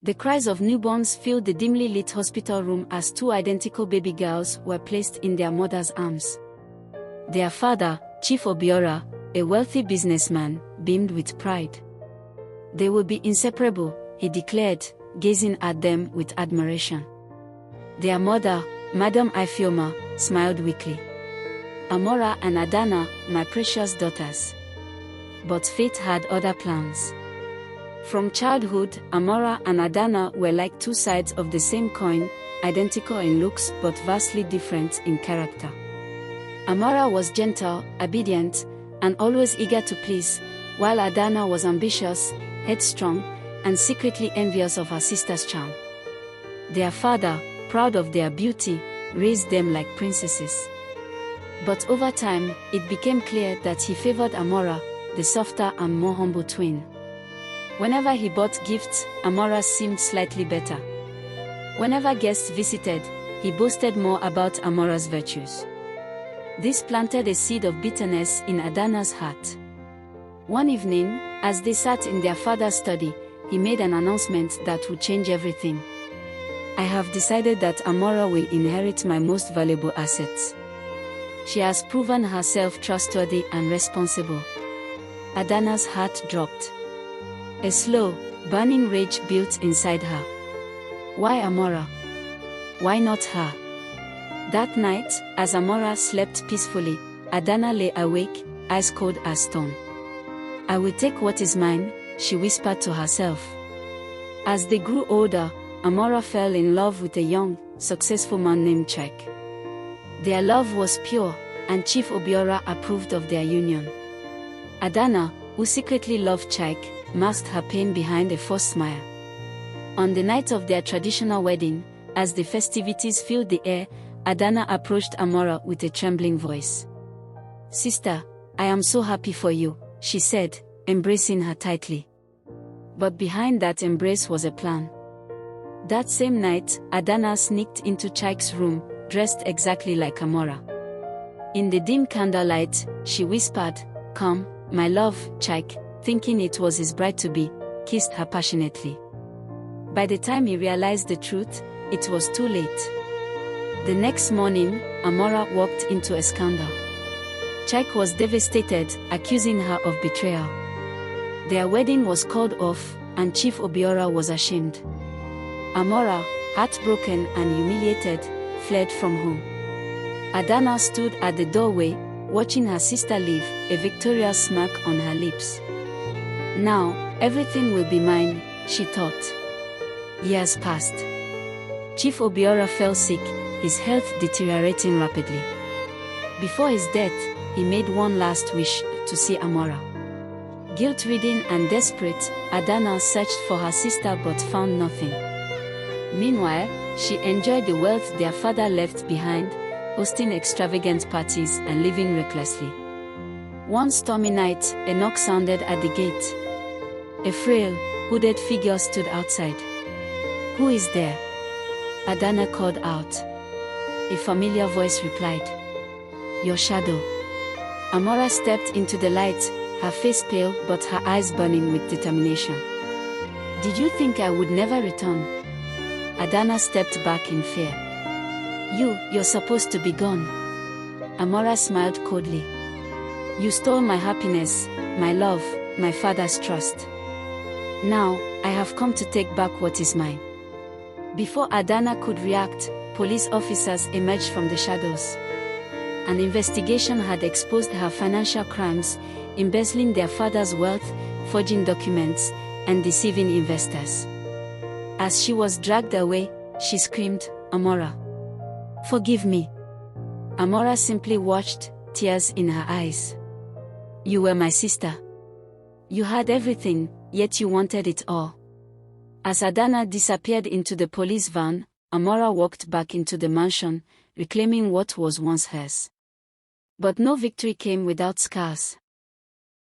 The cries of newborns filled the dimly lit hospital room as two identical baby girls were placed in their mother's arms. Their father, Chief Obiora, a wealthy businessman, beamed with pride. They will be inseparable, he declared, gazing at them with admiration. Their mother, Madam Ifeoma, smiled weakly. Amara and Adanna, my precious daughters. But fate had other plans. From childhood, Amara and Adanna were like two sides of the same coin, identical in looks but vastly different in character. Amara was gentle, obedient, and always eager to please, while Adanna was ambitious, headstrong, and secretly envious of her sister's charm. Their father, proud of their beauty, raised them like princesses. But over time, it became clear that he favored Amara, the softer and more humble twin. Whenever he bought gifts, Amara seemed slightly better. Whenever guests visited, he boasted more about Amara's virtues. This planted a seed of bitterness in Adanna's heart. One evening, as they sat in their father's study, he made an announcement that would change everything. I have decided that Amara will inherit my most valuable assets. She has proven herself trustworthy and responsible. Adanna's heart dropped. A slow, burning rage built inside her. Why Amara? Why not her? That night, as Amara slept peacefully, Adanna lay awake, eyes cold as stone. I will take what is mine, she whispered to herself. As they grew older, Amara fell in love with a young, successful man named Chek. Their love was pure, and Chief Obiora approved of their union. Adanna, who secretly loved Chek, masked her pain behind a forced smile. On the night of their traditional wedding, as the festivities filled the air, Adanna approached Amara with a trembling voice. Sister, I am so happy for you, she said, embracing her tightly. But behind that embrace was a plan. That same night, Adanna sneaked into Chek's room, dressed exactly like Amara. In the dim candlelight, she whispered, "Come, my love," Chek, thinking it was his bride-to-be, kissed her passionately. By the time he realized the truth, it was too late. The next morning, Amara walked into a scandal. Chek was devastated, accusing her of betrayal. Their wedding was called off, and Chief Obiora was ashamed. Amara, heartbroken and humiliated, fled from home. Adanna stood at the doorway, watching her sister leave, a victorious smirk on her lips. Now, everything will be mine, she thought. Years passed. Chief Obiora fell sick, his health deteriorating rapidly. Before his death, he made one last wish, to see Amara. Guilt-ridden and desperate, Adanna searched for her sister but found nothing. Meanwhile, she enjoyed the wealth their father left behind, hosting extravagant parties and living recklessly. One stormy night, a knock sounded at the gate. A frail, hooded figure stood outside. "Who is there?" Adanna called out. A familiar voice replied. "Your shadow." Amara stepped into the light, her face pale but her eyes burning with determination. "Did you think I would never return?" Adanna stepped back in fear. You're supposed to be gone." Amara smiled coldly. "You stole my happiness, my love, my father's trust. Now, I have come to take back what is mine." Before Adanna could react, police officers emerged from the shadows. An investigation had exposed her financial crimes, embezzling their father's wealth, forging documents, and deceiving investors. As she was dragged away, she screamed, "Amara, forgive me." Amara simply watched, tears in her eyes. "You were my sister. You had everything, yet you wanted it all." As Adanna disappeared into the police van, Amara walked back into the mansion, reclaiming what was once hers. But no victory came without scars.